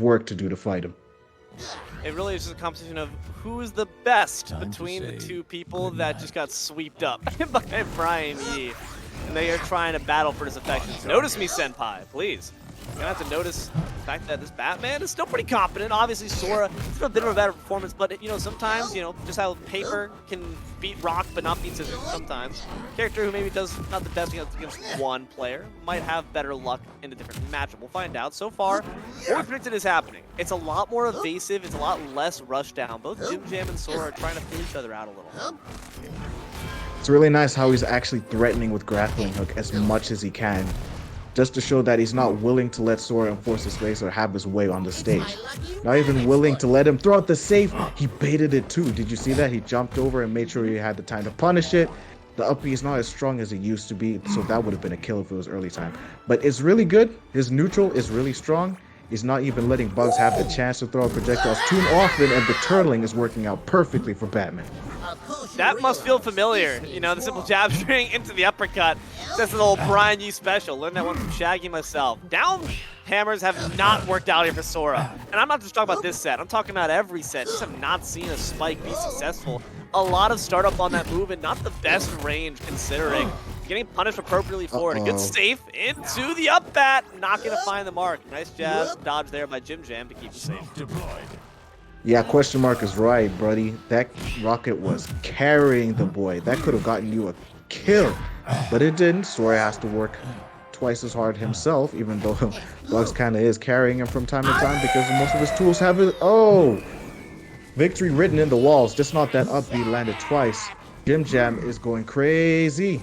work to do to fight him. It really is just a competition of who is the best between the two people that just got swept up by Brian Yee. And they are trying to battle for his affections. Notice me, Senpai, please. You're gonna have to notice the fact that this Batman is still pretty competent. Obviously, Sora, it's a bit of a better performance, but you know, sometimes, you know, just how paper can beat rock but not beat scissors sometimes. Character who maybe does not the best against one player might have better luck in a different matchup. We'll find out. So far, what we predicted is happening. It's a lot more evasive, it's a lot less rush down. Both Jimjam and Sora are trying to pull each other out a little. It's really nice how he's actually threatening with grappling hook as much as he can, just to show that he's not willing to let Sora enforce his space or have his way on the stage. Not even willing to let him throw out the safe. He baited it too. Did you see that? He jumped over and made sure he had the time to punish it. The up B is not as strong as it used to be, so that would have been a kill if it was early time. But it's really good. His neutral is really strong. He's not even letting Bugs have the chance to throw projectiles too often, and the turtling is working out perfectly for Batman. That must feel familiar. You know, the simple jab string into the uppercut. That's an old Brian Yee special. Learned that one from Shaggy myself. Down hammers have not worked out here for Sora. And I'm not just talking about this set. I'm talking about every set. Just have not seen a spike be successful. A lot of startup on that move and not the best range considering. Getting punished appropriately for it. A good safe into the up bat. Not going to find the mark. Nice jab dodge there by Jimjam to keep it safe. Yeah, question mark is right, buddy. That rocket was carrying the boy. That could have gotten you a kill, but it didn't. Sora has to work twice as hard himself, even though Bugs kind of is carrying him from time to time because most of his tools have it. Oh, victory written in the walls. Just not that up B landed twice. Jimjam is going crazy.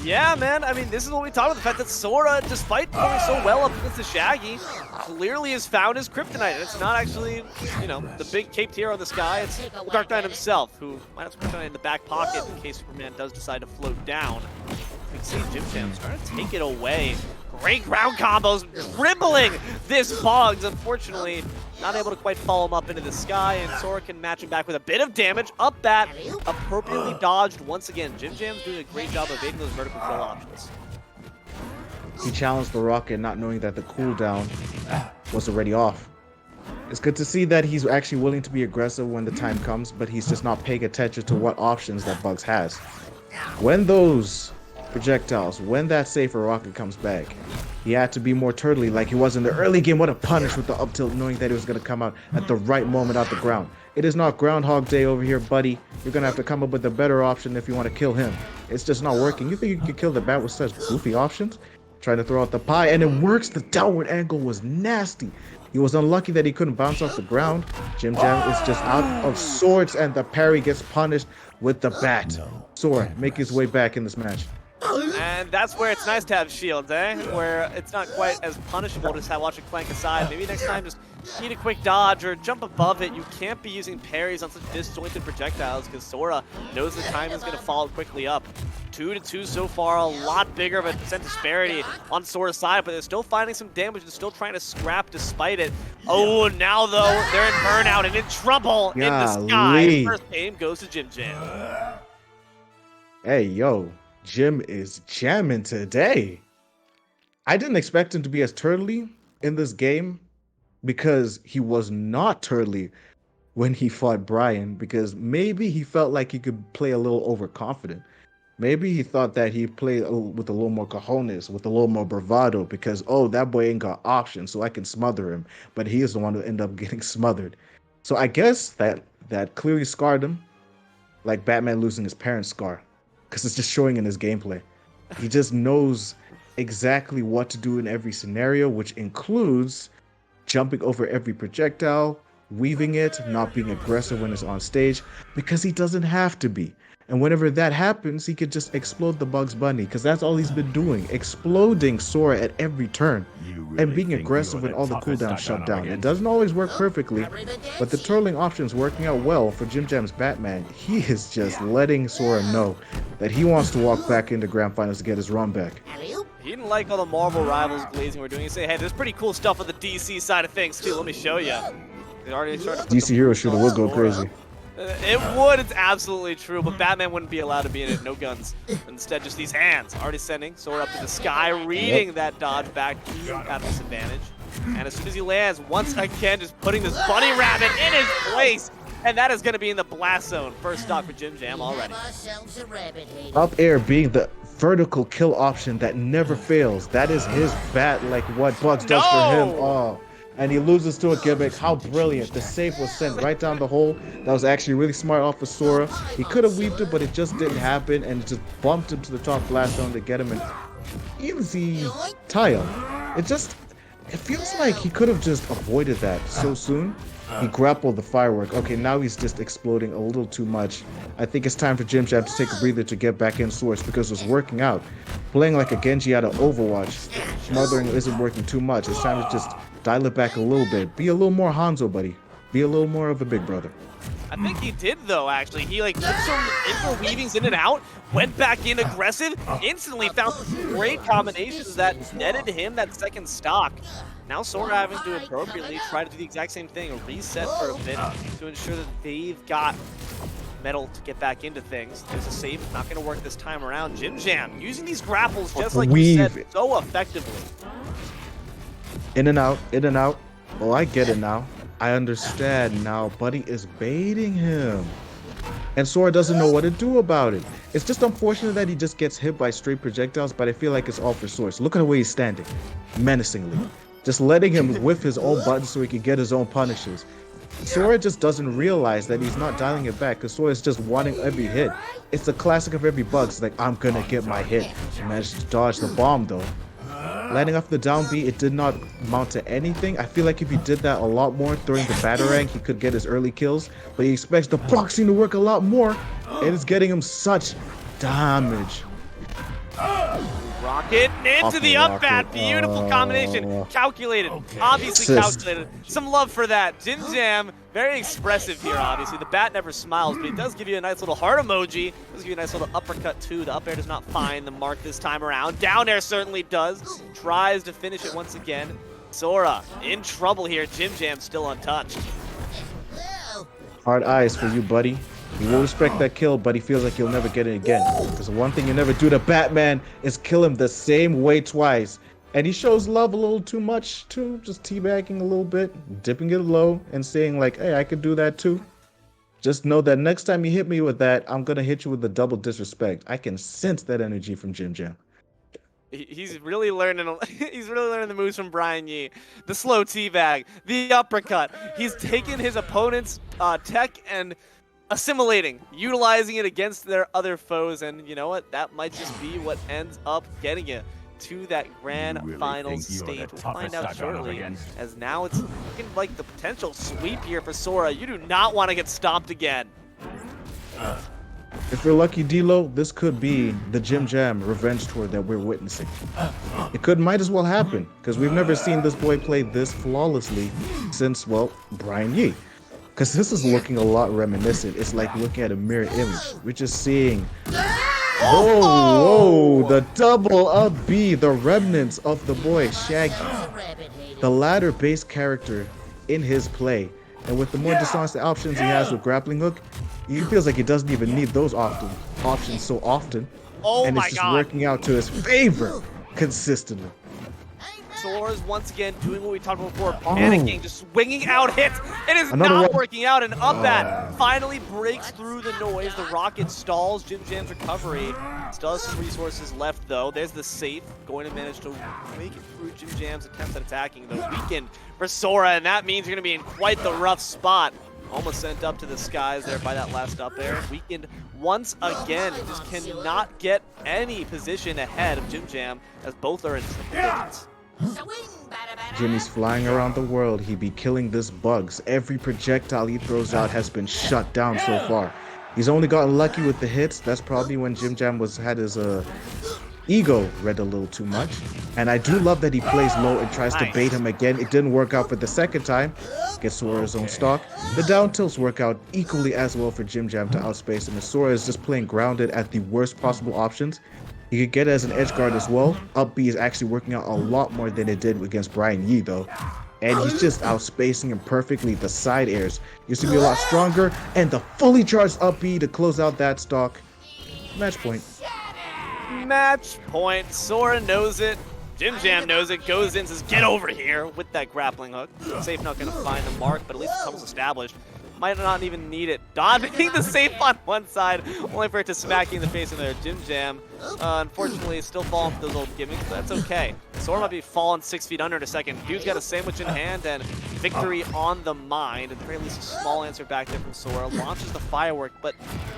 Yeah, man. I mean, this is what we talked about. The fact that Sora, despite performing so well up against the Shaggy, clearly has found his kryptonite. And it's not actually, you know, the big caped hero in the sky. It's the Dark Knight himself, who might have some kryptonite in the back pocket in case Superman does decide to float down. You can see Jimjam trying to take it away. Great ground combos, dribbling this Bugs. Unfortunately, not able to quite follow him up into the sky, and Sora can match him back with a bit of damage. Up bat, appropriately dodged once again. Jimjam's doing a great job of evading those vertical kill options. He challenged the rocket not knowing that the cooldown was already off. It's good to see that he's actually willing to be aggressive when the time comes, but he's just not paying attention to what options that Bugs has. When those projectiles, when that safer rocket comes back, he had to be more turtly like he was in the early game. What a punish with the up tilt, knowing that it was going to come out at the right moment out the ground. It is not Groundhog Day over here, buddy. You're going to have to come up with a better option if you want to kill him. It's just not working. You think you could kill the bat with such goofy options? Trying to throw out the pie, and it works. The downward angle was nasty. He was unlucky that he couldn't bounce off the ground. Jimjam is just out of sorts, and the parry gets punished with the bat. Sora, make his way back in this match. And that's where it's nice to have shields, eh? Where it's not quite as punishable to just watch it clank aside. Maybe next time just need a quick dodge or jump above it. You can't be using parries on such disjointed projectiles because Sora knows the time is going to follow quickly up. 2-2 so far, a lot bigger of a percent disparity on Sora's side, but they're still finding some damage and still trying to scrap despite it. Oh, now though, they're in burnout and in trouble in the sky. First game goes to Jimjam. Hey, yo. Jim is jamming today. I didn't expect him to be as turtly in this game because he was not turtly when he fought Brian, because maybe he felt like he could play a little overconfident. Maybe he thought that he played with a little more cojones, with a little more bravado, because, oh, that boy ain't got options, so I can smother him. But he is the one who ended up getting smothered. So I guess that clearly scarred him, like Batman losing his parents' scar. Because it's just showing in his gameplay. He just knows exactly what to do in every scenario, which includes jumping over every projectile, weaving it, not being aggressive when it's on stage, because he doesn't have to be. And whenever that happens, he could just explode the Bugs Bunny, because that's all he's been doing, exploding Sora at every turn, and being aggressive when all the cooldowns shut down. It doesn't always work perfectly, but the turtling option is working out well for Jimjam's Batman. He is just letting Sora know that he wants to walk back into Grand Finals to get his run back. He didn't like all the Marvel Rivals glazing we're doing. He said, hey, there's pretty cool stuff on the DC side of things, too. Let me show you. They already started to put DC Hero Shooter would go crazy. It would, it's absolutely true, but Batman wouldn't be allowed to be in it. No guns. Instead, just these hands. Already sending Sora up to the sky, reading that dodge back at disadvantage. And as soon as he lands, once again, just putting this bunny rabbit in his place. And that is going to be in the blast zone. First stock for Jimjam already. Up air being the vertical kill option that never fails. That is his bat, like what Bugs does for him. Oh, and he loses to a gimmick. How brilliant. The save was sent right down the hole. That was actually really smart off of Sora. He could have weaved it, but it just didn't happen. And it just bumped him to the top blast zone to get him an easy tie-up. It feels like he could have just avoided that so soon. He grappled the firework. Okay, now he's just exploding a little too much. I think it's time for Jimjam to take a breather to get back in source because it's working out. Playing like a Genji out of Overwatch, smothering isn't working too much. It's time to just dial it back a little bit. Be a little more Hanzo, buddy. Be a little more of a big brother. I think he did, though, actually. He, like, took some interweavings in and out, went back in aggressive, instantly found some great combinations that netted him that second stock. Now Sora having to appropriately try to do the exact same thing, a reset for a bit to ensure that they've got metal to get back into things. There's a save, not going to work this time around. Jimjam using these grapples, just like you said, so effectively. In and out, in and out. Oh, I get it now. I understand now. Buddy is baiting him. And Sora doesn't know what to do about it. It's just unfortunate that he just gets hit by straight projectiles, but I feel like it's all for Source. Look at the way he's standing, menacingly. Just letting him whiff his own buttons so he can get his own punishes. Sora just doesn't realize that he's not dialing it back because Sora is just wanting every hit. It's the classic of every bug. It's like, I'm gonna get my hit. He managed to dodge the bomb though. Landing off the down B, it did not amount to anything. I feel like if he did that a lot more during the Batarang, he could get his early kills. But he expects the boxing to work a lot more. And it's getting him such damage. Rocket into the up bat. Beautiful combination. Calculated. Obviously calculated. Some love for that. Jimjam, very expressive here, obviously. The bat never smiles, but it does give you a nice little heart emoji. It does give you a nice little uppercut, too. The up air does not find the mark this time around. Down air certainly does. Tries to finish it once again. Sora in trouble here. Jimjam still untouched. Hard eyes for you, buddy. He will respect that kill, but he feels like he'll never get it again. Because one thing you never do to Batman is kill him the same way twice. And he shows love a little too much, too. Just teabagging a little bit, dipping it low, and saying like, hey, I could do that too. Just know that next time you hit me with that, I'm going to hit you with the double disrespect. I can sense that energy from Jimjam. He's really learning. He's really learning the moves from Brian Yee. The slow teabag, the uppercut. He's taken his opponent's tech and assimilating, utilizing it against their other foes, and you know what? That might just be what ends up getting you to that grand finals stage. We'll find out shortly, as now it's looking like the potential sweep here for Sora. You do not want to get stomped again. If you're lucky, D-Lo, this could be the Jimjam revenge tour that we're witnessing. It might as well happen, because we've never seen this boy play this flawlessly since, well, Brian Yee. Because this is looking a lot reminiscent. It's like looking at a mirror image. We're just seeing, whoa, the double up B, the remnants of the boy Shaggy. The latter base character in his play. And with the more dishonest options he has with grappling hook, he feels like he doesn't even need those options so often. And it's just working out to his favor consistently. Sora's once again doing what we talked about before, panicking, just swinging out hits. It is not working out, and up bat finally breaks through the noise. The rocket stalls Jimjam's recovery. Still has some resources left, though. There's the safe, going to manage to make it through Jimjam's attempts at attacking. The weakened for Sora, and that means you're going to be in quite the rough spot. Almost sent up to the skies there by that last up air. Weakened once again, just cannot get any position ahead of Jimjam, as both are in triple digits. Jimmy's flying around the world. He be killing this bugs. Every projectile he throws out has been shut down so far. He's only gotten lucky with the hits. That's probably when Jimjam had his ego read a little too much. And I do love that he plays low and tries to bait him again. It didn't work out for the second time. Gets Sora's own stock. The down tilts work out equally as well for Jimjam to outspace him. And Sora is just playing grounded at the worst possible options. You could get it as an edge guard as well. Up B is actually working out a lot more than it did against Brian Yee though. And he's just outspacing him perfectly. The side airs used to be a lot stronger. And the fully charged up B to close out that stock. Match point. Match point. Sora knows it. Jimjam knows it, goes in, says, get over here with that grappling hook. Safe not going to find the mark, but at least the tunnel's established. Might not even need it. Dodging the safe on one side, only for it to smack you in the face in there. Jimjam, unfortunately, still falling for those old gimmicks, but that's okay. Sora might be falling 6 feet under in a second. Dude's got a sandwich in hand, and victory on the mind. At the very least, a small answer back there from Sora. Launches the firework, but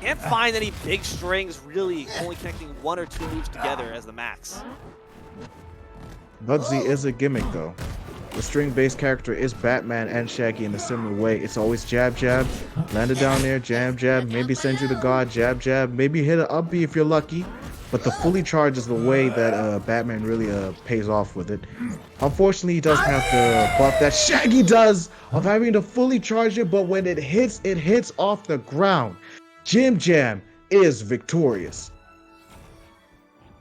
can't find any big strings, really only connecting 1 or 2 moves together as the max. Bugsy is a gimmick, though. The string-based character is Batman and Shaggy in a similar way. It's always jab, jab, land it down there, jab, jab, maybe send you to God, jab, jab, maybe hit an up B if you're lucky. But the fully charge is the way that Batman really pays off with it. Unfortunately, he doesn't have the buff that Shaggy does of having to fully charge it, but when it hits off the ground. Jimjam is victorious.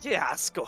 Yeah, let's go.